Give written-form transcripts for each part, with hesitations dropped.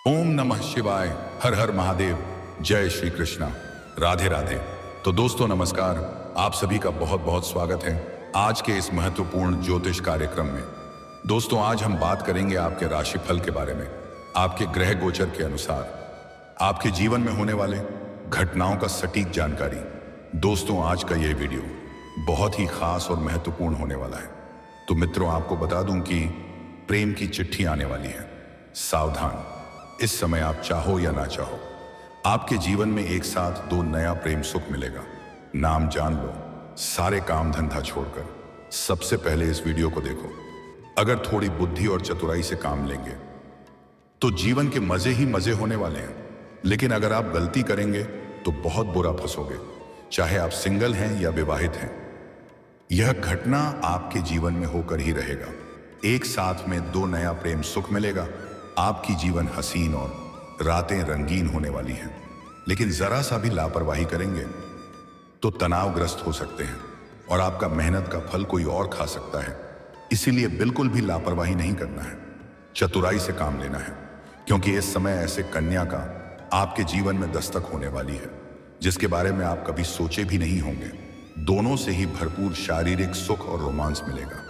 ओम नमः शिवाय। हर हर महादेव। जय श्री कृष्णा। राधे राधे। तो दोस्तों नमस्कार, आप सभी का बहुत बहुत स्वागत है आज के इस महत्वपूर्ण ज्योतिष कार्यक्रम में। दोस्तों आज हम बात करेंगे आपके राशिफल के बारे में, आपके ग्रह गोचर के अनुसार आपके जीवन में होने वाले घटनाओं का सटीक जानकारी। दोस्तों आज का यह वीडियो बहुत ही खास और महत्वपूर्ण होने वाला है। तो मित्रों आपको बता दूं कि प्रेम की चिट्ठी आने वाली है। सावधान, इस समय आप चाहो या ना चाहो आपके जीवन में एक साथ दो नया प्रेम सुख मिलेगा। नाम जान लो, सारे काम धंधा छोड़कर सबसे पहले इस वीडियो को देखो। अगर थोड़ी बुद्धि और चतुराई से काम लेंगे तो जीवन के मजे ही मजे होने वाले हैं, लेकिन अगर आप गलती करेंगे तो बहुत बुरा फंसोगे, चाहे आप सिंगल हैं या विवाहित हैं। यह घटना आपके जीवन में होकर ही रहेगा। एक साथ में दो नया प्रेम सुख मिलेगा। आपकी जीवन हसीन और रातें रंगीन होने वाली हैं, लेकिन जरा सा भी लापरवाही करेंगे तो तनावग्रस्त हो सकते हैं और आपका मेहनत का फल कोई और खा सकता है। इसीलिए बिल्कुल भी लापरवाही नहीं करना है, चतुराई से काम लेना है, क्योंकि इस समय ऐसे कन्या का आपके जीवन में दस्तक होने वाली है जिसके बारे में आप कभी सोचे भी नहीं होंगे। दोनों से ही भरपूर शारीरिक सुख और रोमांस मिलेगा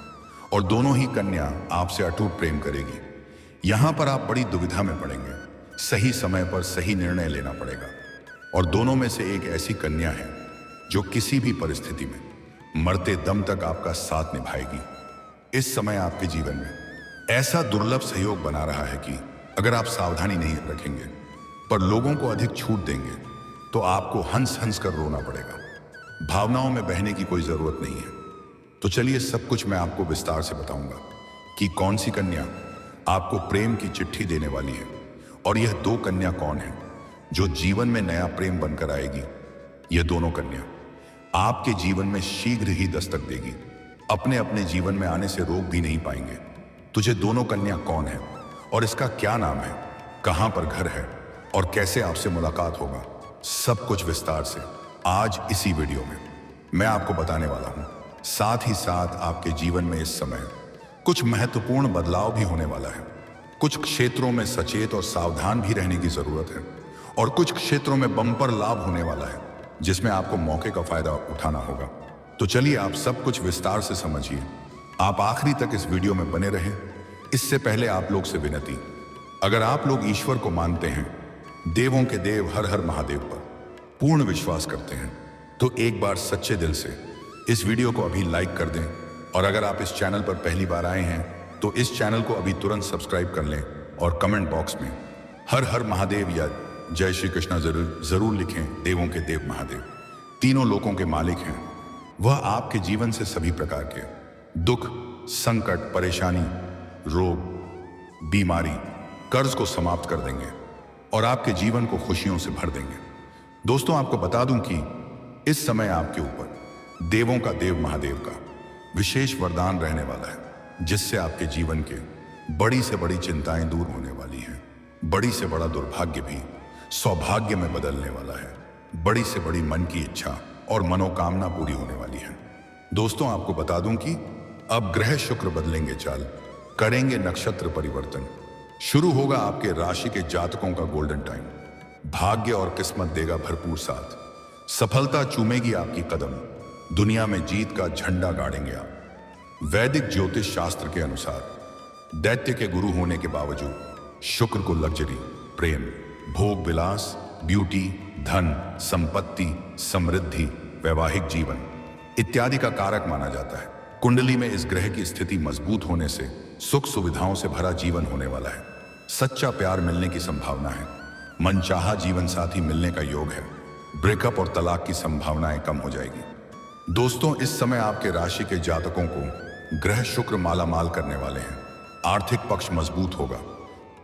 और दोनों ही कन्या आपसे अटूट प्रेम करेगी। यहां पर आप बड़ी दुविधा में पड़ेंगे, सही समय पर सही निर्णय लेना पड़ेगा। और दोनों में से एक ऐसी कन्या है जो किसी भी परिस्थिति में मरते दम तक आपका साथ निभाएगी। इस समय आपके जीवन में ऐसा दुर्लभ सहयोग बना रहा है कि अगर आप सावधानी नहीं रखेंगे पर लोगों को अधिक छूट देंगे तो आपको हंस हंस कर रोना पड़ेगा। भावनाओं में बहने की कोई जरूरत नहीं है। तो चलिए सब कुछ मैं आपको विस्तार से बताऊंगा कि कौन सी कन्या आपको प्रेम की चिट्ठी देने वाली है और यह दो कन्या कौन है जो जीवन में नया प्रेम बनकर आएगी। यह दोनों कन्या आपके जीवन में शीघ्र ही दस्तक देगी, अपने अपने जीवन में आने से रोक भी नहीं पाएंगे। तुझे दोनों कन्या कौन है और इसका क्या नाम है, कहां पर घर है और कैसे आपसे मुलाकात होगा, सब कुछ विस्तार से आज इसी वीडियो में मैं आपको बताने वाला हूं। साथ ही साथ आपके जीवन में इस समय कुछ महत्वपूर्ण बदलाव भी होने वाला है। कुछ क्षेत्रों में सचेत और सावधान भी रहने की जरूरत है और कुछ क्षेत्रों में बम्पर लाभ होने वाला है जिसमें आपको मौके का फायदा उठाना होगा। तो चलिए आप सब कुछ विस्तार से समझिए। आप आखिरी तक इस वीडियो में बने रहें। इससे पहले आप लोग से विनती, अगर आप लोग ईश्वर को मानते हैं, देवों के देव हर हर महादेव पर पूर्ण विश्वास करते हैं, तो एक बार सच्चे दिल से इस वीडियो को अभी लाइक कर दें। और अगर आप इस चैनल पर पहली बार आए हैं तो इस चैनल को अभी तुरंत सब्सक्राइब कर लें और कमेंट बॉक्स में हर हर महादेव या जय श्री कृष्णा जरूर लिखें। देवों के देव महादेव तीनों लोकों के मालिक हैं। वह आपके जीवन से सभी प्रकार के दुख, संकट, परेशानी, रोग, बीमारी, कर्ज को समाप्त कर देंगे और आपके जीवन को खुशियों से भर देंगे। दोस्तों आपको बता दूं कि इस समय आपके ऊपर देवों का देव महादेव का विशेष वरदान रहने वाला है, जिससे आपके जीवन के बड़ी से बड़ी चिंताएं दूर होने वाली हैं। बड़ी से बड़ा दुर्भाग्य भी सौभाग्य में बदलने वाला है। बड़ी से बड़ी मन की इच्छा और मनोकामना पूरी होने वाली है। दोस्तों आपको बता दूं कि अब ग्रह शुक्र बदलेंगे चाल, करेंगे नक्षत्र परिवर्तन। शुरू होगा आपके राशि के जातकों का गोल्डन टाइम। भाग्य और किस्मत देगा भरपूर साथ, सफलता चूमेगी आपकी कदम, दुनिया में जीत का झंडा गाड़ेंगे आप। वैदिक ज्योतिष शास्त्र के अनुसार दैत्य के गुरु होने के बावजूद शुक्र को लग्जरी, प्रेम, भोग विलास, ब्यूटी, धन, संपत्ति, समृद्धि, वैवाहिक जीवन इत्यादि का कारक माना जाता है। कुंडली में इस ग्रह की स्थिति मजबूत होने से सुख सुविधाओं से भरा जीवन होने वाला है। सच्चा प्यार मिलने की संभावना है। मनचाहा जीवन साथी मिलने का योग है। ब्रेकअप और तलाक की संभावनाएं कम हो जाएगी। दोस्तों इस समय आपके राशि के जातकों को ग्रह शुक्र माला माल करने वाले हैं। आर्थिक पक्ष मजबूत होगा।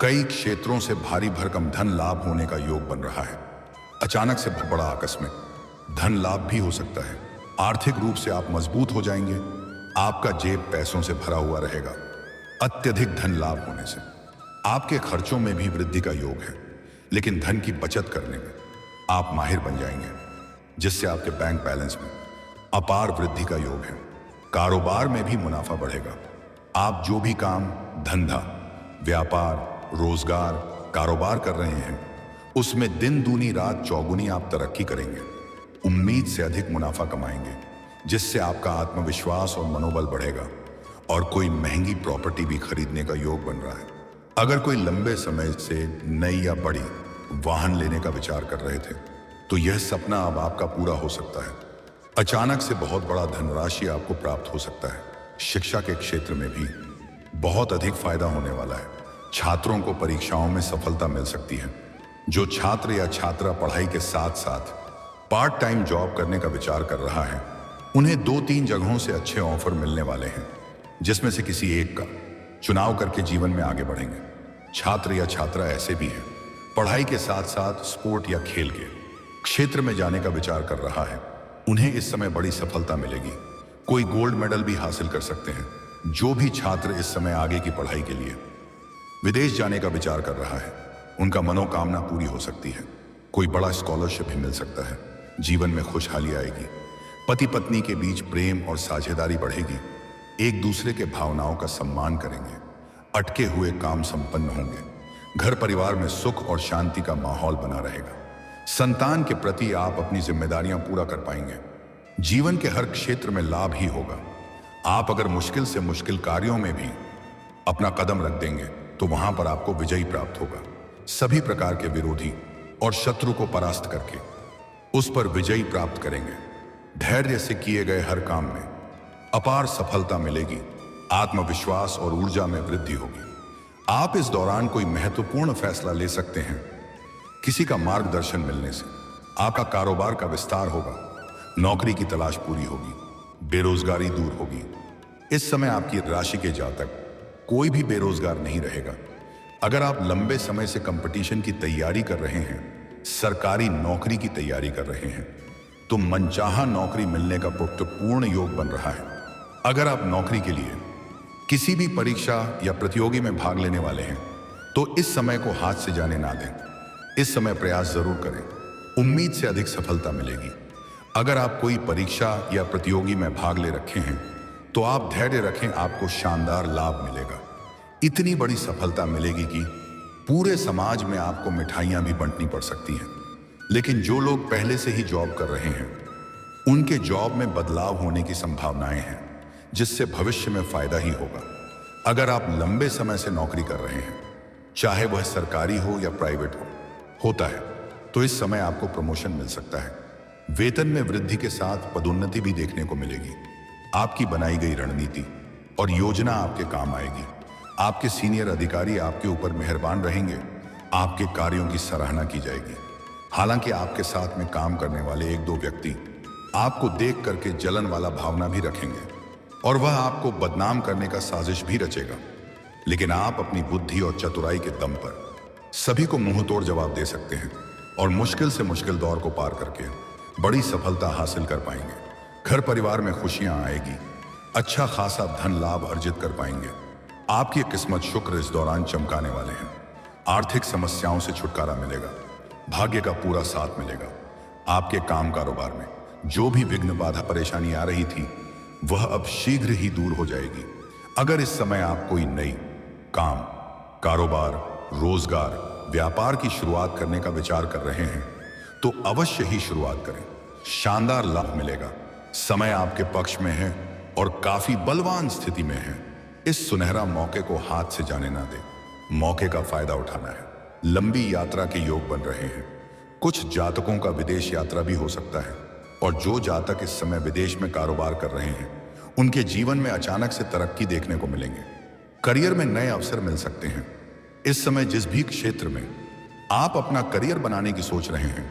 कई क्षेत्रों से भारी भरकम धन लाभ होने का योग बन रहा है। अचानक से बड़ा आकस्मिक धन लाभ भी हो सकता है। आर्थिक रूप से आप मजबूत हो जाएंगे। आपका जेब पैसों से भरा हुआ रहेगा। अत्यधिक धन लाभ होने से आपके खर्चों में भी वृद्धि का योग है, लेकिन धन की बचत करने में आप माहिर बन जाएंगे, जिससे आपके बैंक बैलेंस में अपार वृद्धि का योग है। कारोबार में भी मुनाफा बढ़ेगा। आप जो भी काम, धंधा, व्यापार, रोजगार कारोबार कर रहे हैं, उसमें दिन दूनी रात चौगुनी आप तरक्की करेंगे। उम्मीद से अधिक मुनाफा कमाएंगे, जिससे आपका आत्मविश्वास और मनोबल बढ़ेगा और कोई महंगी प्रॉपर्टी भी खरीदने का योग बन रहा है। अगर कोई लंबे समय से नई या बड़ी वाहन लेने का विचार कर रहे थे, तो यह सपना अब आपका पूरा हो सकता है। अचानक से बहुत बड़ा धनराशि आपको प्राप्त हो सकता है। शिक्षा के क्षेत्र में भी बहुत अधिक फायदा होने वाला है। छात्रों को परीक्षाओं में सफलता मिल सकती है। जो छात्र या छात्रा पढ़ाई के साथ साथ पार्ट टाइम जॉब करने का विचार कर रहा है, उन्हें 2-3 जगहों से अच्छे ऑफर मिलने वाले हैं, जिसमें से किसी एक का चुनाव करके जीवन में आगे बढ़ेंगे। छात्र या छात्रा ऐसे भी हैं, पढ़ाई के साथ साथ स्पोर्ट या खेल के क्षेत्र में जाने का विचार कर रहा है, उन्हें इस समय बड़ी सफलता मिलेगी। कोई गोल्ड मेडल भी हासिल कर सकते हैं। जो भी छात्र इस समय आगे की पढ़ाई के लिए विदेश जाने का विचार कर रहा है, उनका मनोकामना पूरी हो सकती है। कोई बड़ा स्कॉलरशिप भी मिल सकता है। जीवन में खुशहाली आएगी। पति पत्नी के बीच प्रेम और साझेदारी बढ़ेगी। एक दूसरे के भावनाओं का सम्मान करेंगे। अटके हुए काम संपन्न होंगे। घर परिवार में सुख और शांति का माहौल बना रहेगा। संतान के प्रति आप अपनी जिम्मेदारियां पूरा कर पाएंगे। जीवन के हर क्षेत्र में लाभ ही होगा। आप अगर मुश्किल से मुश्किल कार्यों में भी अपना कदम रख देंगे, तो वहां पर आपको विजय प्राप्त होगा। सभी प्रकार के विरोधी और शत्रु को परास्त करके उस पर विजय प्राप्त करेंगे। धैर्य से किए गए हर काम में अपार सफलता मिलेगी। आत्मविश्वास और ऊर्जा में वृद्धि होगी। आप इस दौरान कोई महत्वपूर्ण फैसला ले सकते हैं। किसी का मार्गदर्शन मिलने से आपका कारोबार का विस्तार होगा। नौकरी की तलाश पूरी होगी। बेरोजगारी दूर होगी। इस समय आपकी राशि के जातक कोई भी बेरोजगार नहीं रहेगा। अगर आप लंबे समय से कंपटीशन की तैयारी कर रहे हैं, सरकारी नौकरी की तैयारी कर रहे हैं, तो मनचाहा नौकरी मिलने का पूर्ण योग बन रहा है। अगर आप नौकरी के लिए किसी भी परीक्षा या प्रतियोगी में भाग लेने वाले हैं, तो इस समय को हाथ से जाने ना दें। इस समय प्रयास जरूर करें। उम्मीद से अधिक सफलता मिलेगी। अगर आप कोई परीक्षा या प्रतियोगी में भाग ले रखे हैं, तो आप धैर्य रखें, आपको शानदार लाभ मिलेगा। इतनी बड़ी सफलता मिलेगी कि पूरे समाज में आपको मिठाइयां भी बंटनी पड़ सकती हैं। लेकिन जो लोग पहले से ही जॉब कर रहे हैं, उनके जॉब में बदलाव होने की संभावनाएं हैं, जिससे भविष्य में फायदा ही होगा। अगर आप लंबे समय से नौकरी कर रहे हैं, चाहे वह सरकारी हो या प्राइवेट होता है, तो इस समय आपको प्रमोशन मिल सकता है। वेतन में वृद्धि के साथ पदोन्नति भी देखने को मिलेगी। आपकी बनाई गई रणनीति और योजना आपके काम आएगी। आपके सीनियर अधिकारी आपके ऊपर मेहरबान रहेंगे। आपके कार्यों की सराहना की जाएगी। हालांकि आपके साथ में काम करने वाले 1-2 व्यक्ति आपको देख करके जलन वाला भावना भी रखेंगे और वह आपको बदनाम करने का साजिश भी रचेगा। लेकिन आप अपनी बुद्धि और चतुराई के दम पर सभी को मुंह तोड़ जवाब दे सकते हैं और मुश्किल से मुश्किल दौर को पार करके बड़ी सफलता हासिल कर पाएंगे। घर परिवार में खुशियां आएगी। अच्छा खासा धन लाभ अर्जित कर पाएंगे। आपकी किस्मत शुक्र इस दौरान चमकाने वाले हैं। आर्थिक समस्याओं से छुटकारा मिलेगा। भाग्य का पूरा साथ मिलेगा। आपके काम कारोबार में जो भी विघ्न बाधा परेशानी आ रही थी, वह अब शीघ्र ही दूर हो जाएगी। अगर इस समय आप कोई नई काम, कारोबार, रोजगार, व्यापार की शुरुआत करने का विचार कर रहे हैं, तो अवश्य ही शुरुआत करें। शानदार लाभ मिलेगा। समय आपके पक्ष में है और काफी बलवान स्थिति में है। इस सुनहरा मौके को हाथ से जाने ना दें। मौके का फायदा उठाना है। लंबी यात्रा के योग बन रहे हैं। कुछ जातकों का विदेश यात्रा भी हो सकता है और जो जातक इस समय विदेश में कारोबार कर रहे हैं, उनके जीवन में अचानक से तरक्की देखने को मिलेंगे। करियर में नए अवसर मिल सकते हैं। इस समय जिस भी क्षेत्र में आप अपना करियर बनाने की सोच रहे हैं,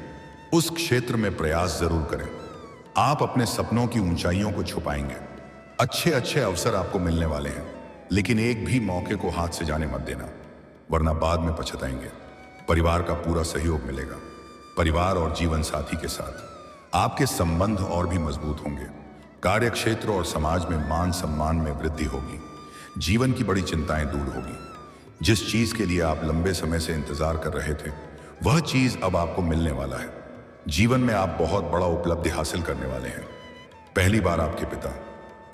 उस क्षेत्र में प्रयास जरूर करें। आप अपने सपनों की ऊंचाइयों को छुपाएंगे। अच्छे अच्छे अवसर आपको मिलने वाले हैं, लेकिन एक भी मौके को हाथ से जाने मत देना, वरना बाद में पछताएंगे। परिवार का पूरा सहयोग मिलेगा। परिवार और जीवन साथी के साथ आपके संबंध और भी मजबूत होंगे। कार्य क्षेत्र और समाज में मान सम्मान में वृद्धि होगी। जीवन की बड़ी चिंताएं दूर होगी। जिस चीज के लिए आप लंबे समय से इंतजार कर रहे थे, वह चीज अब आपको मिलने वाला है। जीवन में आप बहुत बड़ा उपलब्धि हासिल करने वाले हैं। पहली बार आपके पिता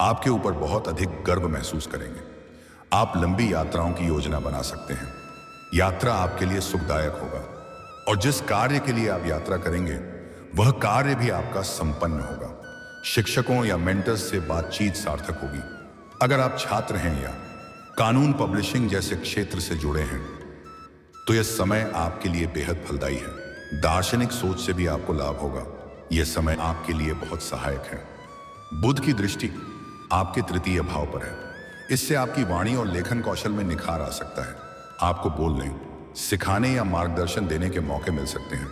आपके ऊपर बहुत अधिक गर्व महसूस करेंगे। आप लंबी यात्राओं की योजना बना सकते हैं। यात्रा आपके लिए सुखदायक होगा और जिस कार्य के लिए आप यात्रा करेंगे वह कार्य भी आपका संपन्न होगा। शिक्षकों या मेंटर्स से बातचीत सार्थक होगी। अगर आप छात्र हैं या कानून पब्लिशिंग जैसे क्षेत्र से जुड़े हैं तो यह समय आपके लिए बेहद फलदायी है। दार्शनिक सोच से भी आपको लाभ होगा। यह समय आपके लिए बहुत सहायक है। बुध की दृष्टि आपके तृतीय भाव पर है। इससे आपकी वाणी और लेखन कौशल में निखार आ सकता है। आपको बोलने, सिखाने या मार्गदर्शन देने के मौके मिल सकते हैं।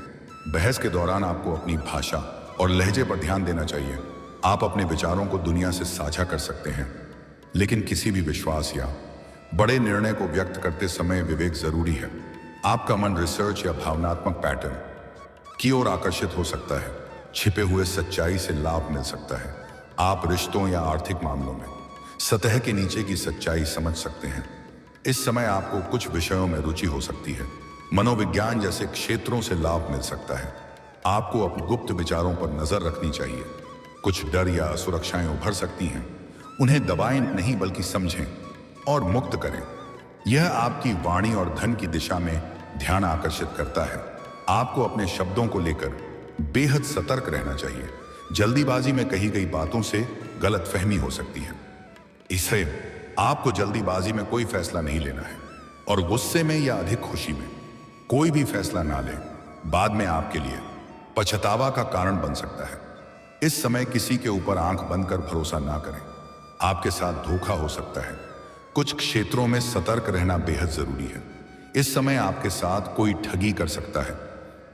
बहस के दौरान आपको अपनी भाषा और लहजे पर ध्यान देना चाहिए। आप अपने विचारों को दुनिया से साझा कर सकते हैं, लेकिन किसी भी विश्वास या बड़े निर्णय को व्यक्त करते समय विवेक जरूरी है। आपका मन रिसर्च या भावनात्मक पैटर्न की ओर आकर्षित हो सकता है। छिपे हुए सच्चाई से लाभ मिल सकता है। आप रिश्तों या आर्थिक मामलों में सतह के नीचे की सच्चाई समझ सकते हैं। इस समय आपको कुछ विषयों में रुचि हो सकती है। मनोविज्ञान जैसे क्षेत्रों से लाभ मिल सकता है। आपको अपने गुप्त विचारों पर नजर रखनी चाहिए। कुछ डर या असुरक्षाएं उभर सकती हैं। उन्हें दबाएं नहीं बल्कि समझें और मुक्त करें। यह आपकी वाणी और धन की दिशा में ध्यान आकर्षित करता है। आपको अपने शब्दों को लेकर बेहद सतर्क रहना चाहिए। जल्दीबाजी में कही गई बातों से गलतफहमी हो सकती है। इसे आपको जल्दीबाजी में कोई फैसला नहीं लेना है और गुस्से में या अधिक खुशी में कोई भी फैसला ना लें। बाद में आपके लिए पछतावा का कारण बन सकता है। इस समय किसी के ऊपर आंख बंद कर भरोसा ना करें। आपके साथ धोखा हो सकता है। कुछ क्षेत्रों में सतर्क रहना बेहद जरूरी है। इस समय आपके साथ कोई ठगी कर सकता है,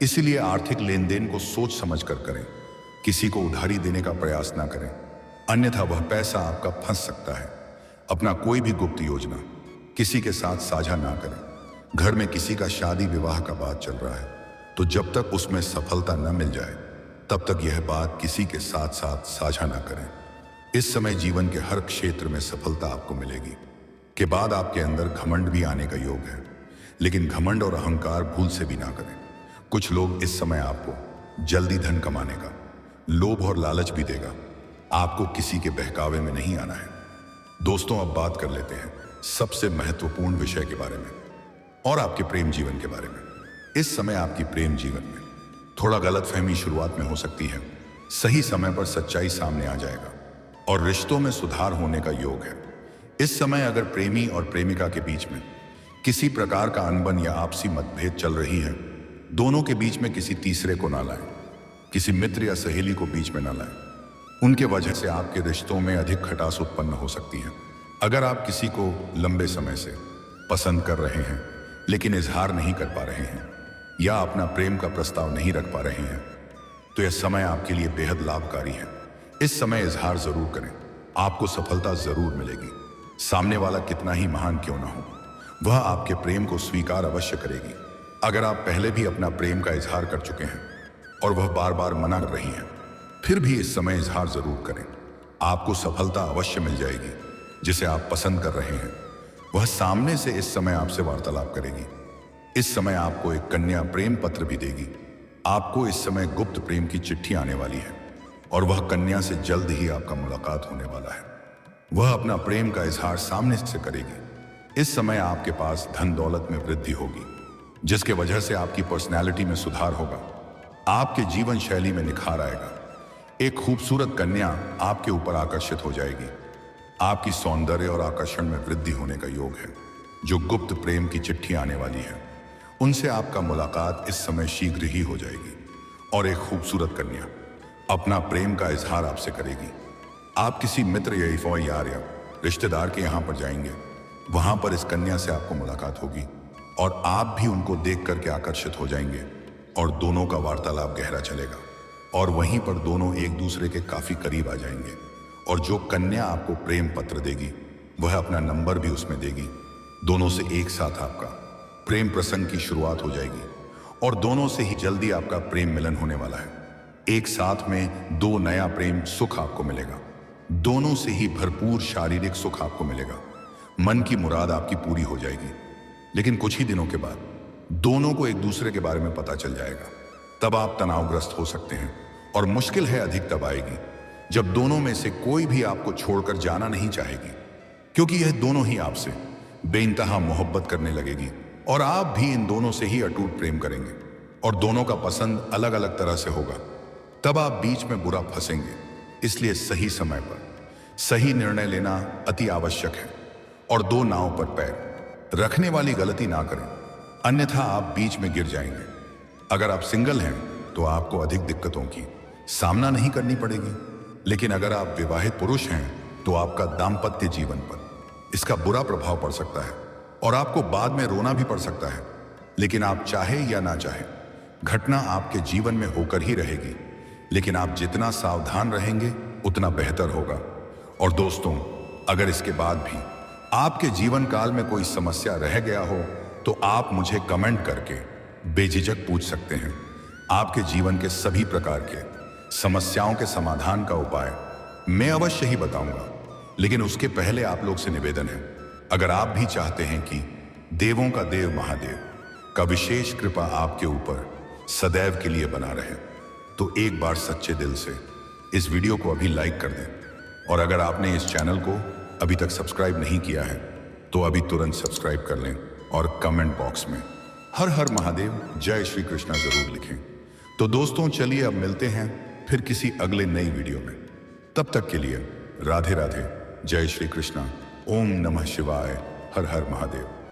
इसलिए आर्थिक लेन देन को सोच समझ कर करें। किसी को उधारी देने का प्रयास ना करें, अन्यथा वह पैसा आपका फंस सकता है। अपना कोई भी गुप्त योजना किसी के साथ साझा ना करें। घर में किसी का शादी विवाह का बात चल रहा है तो जब तक उसमें सफलता न मिल जाए तब तक यह बात किसी के साथ साथ साझा ना करें। इस समय जीवन के हर क्षेत्र में सफलता आपको मिलेगी। के बाद आपके अंदर घमंड भी आने का योग है, लेकिन घमंड और अहंकार भूल से भी ना करें। कुछ लोग इस समय आपको जल्दी धन कमाने का लोभ और लालच भी देगा। आपको किसी के बहकावे में नहीं आना है। दोस्तों, अब बात कर लेते हैं सबसे महत्वपूर्ण विषय के बारे में और आपके प्रेम जीवन के बारे में। इस समय आपकी प्रेम जीवन में थोड़ा गलतफहमी शुरुआत में हो सकती है। सही समय पर सच्चाई सामने आ जाएगा और रिश्तों में सुधार होने का योग है। इस समय अगर प्रेमी और प्रेमिका के बीच में किसी प्रकार का अनबन या आपसी मतभेद चल रही है, दोनों के बीच में किसी तीसरे को ना लाएं। किसी मित्र या सहेली को बीच में ना लाएं। उनके वजह से आपके रिश्तों में अधिक खटास उत्पन्न हो सकती है। अगर आप किसी को लंबे समय से पसंद कर रहे हैं लेकिन इजहार नहीं कर पा रहे हैं या अपना प्रेम का प्रस्ताव नहीं रख पा रहे हैं तो यह समय आपके लिए बेहद लाभकारी है। इस समय इजहार जरूर करें, आपको सफलता जरूर मिलेगी। सामने वाला कितना ही महान क्यों ना हो, वह आपके प्रेम को स्वीकार अवश्य करेगी। अगर आप पहले भी अपना प्रेम का इजहार कर चुके हैं और वह बार बार मना कर रही हैं, फिर भी इस समय इजहार जरूर करें। आपको सफलता अवश्य मिल जाएगी। जिसे आप पसंद कर रहे हैं वह सामने से इस समय आपसे वार्तालाप करेगी। इस समय आपको एक कन्या प्रेम पत्र भी देगी। आपको इस समय गुप्त प्रेम की चिट्ठी आने वाली है और वह कन्या से जल्द ही आपका मुलाकात होने वाला है। वह अपना प्रेम का इजहार सामने से करेगी। इस समय आपके पास धन दौलत में वृद्धि होगी, जिसके वजह से आपकी पर्सनैलिटी में सुधार होगा। आपके जीवन शैली में निखार आएगा। एक खूबसूरत कन्या आपके ऊपर आकर्षित हो जाएगी। आपकी सौंदर्य और आकर्षण में वृद्धि होने का योग है। जो गुप्त प्रेम की चिट्ठी आने वाली है उनसे आपका मुलाकात इस समय शीघ्र ही हो जाएगी और एक खूबसूरत कन्या अपना प्रेम का इजहार आपसे करेगी। आप किसी मित्र या यार या रिश्तेदार के यहाँ पर जाएंगे। वहां पर इस कन्या से आपको मुलाकात होगी और आप भी उनको देख करके आकर्षित हो जाएंगे और दोनों का वार्तालाप गहरा चलेगा और वहीं पर दोनों एक दूसरे के काफी करीब आ जाएंगे। और जो कन्या आपको प्रेम पत्र देगी वह अपना नंबर भी उसमें देगी। दोनों से एक साथ आपका प्रेम प्रसंग की शुरुआत हो जाएगी और दोनों से ही जल्दी आपका प्रेम मिलन होने वाला है। एक साथ में दो नया प्रेम सुख आपको मिलेगा। दोनों से ही भरपूर शारीरिक सुख आपको मिलेगा। मन की मुराद आपकी पूरी हो जाएगी। लेकिन कुछ ही दिनों के बाद दोनों को एक दूसरे के बारे में पता चल जाएगा। तब आप तनावग्रस्त हो सकते हैं और मुश्किल है अधिक तब आएगी जब दोनों में से कोई भी आपको छोड़कर जाना नहीं चाहेगी, क्योंकि यह दोनों ही आपसे बेइंतहा मोहब्बत करने लगेगी और आप भी इन दोनों से ही अटूट प्रेम करेंगे और दोनों का पसंद अलग अलग तरह से होगा। तब आप बीच में बुरा फंसेंगे। इसलिए सही समय पर सही निर्णय लेना अति आवश्यक है और दो नाव पर पैर रखने वाली गलती ना करें, अन्यथा आप बीच में गिर जाएंगे। अगर आप सिंगल हैं तो आपको अधिक दिक्कतों की सामना नहीं करनी पड़ेगी, लेकिन अगर आप विवाहित पुरुष हैं तो आपका दाम्पत्य जीवन पर इसका बुरा प्रभाव पड़ सकता है और आपको बाद में रोना भी पड़ सकता है। लेकिन आप चाहे या ना चाहे, घटना आपके जीवन में होकर ही रहेगी, लेकिन आप जितना सावधान रहेंगे उतना बेहतर होगा। और दोस्तों, अगर इसके बाद भी आपके जीवन काल में कोई समस्या रह गया हो तो आप मुझे कमेंट करके बेझिझक पूछ सकते हैं। आपके जीवन के सभी प्रकार के समस्याओं के समाधान का उपाय मैं अवश्य ही बताऊंगा। लेकिन उसके पहले आप लोग से निवेदन है, अगर आप भी चाहते हैं कि देवों का देव महादेव का विशेष कृपा आपके ऊपर सदैव के लिए बना रहे, तो एक बार सच्चे दिल से इस वीडियो को अभी लाइक कर दें। और अगर आपने इस चैनल को अभी तक सब्सक्राइब नहीं किया है तो अभी तुरंत सब्सक्राइब कर लें और कमेंट बॉक्स में हर हर महादेव जय श्री कृष्णा जरूर लिखें। तो दोस्तों, चलिए अब मिलते हैं फिर किसी अगले नई वीडियो में। तब तक के लिए राधे राधे, जय श्री कृष्णा, ओम नमः शिवाय, हर हर महादेव।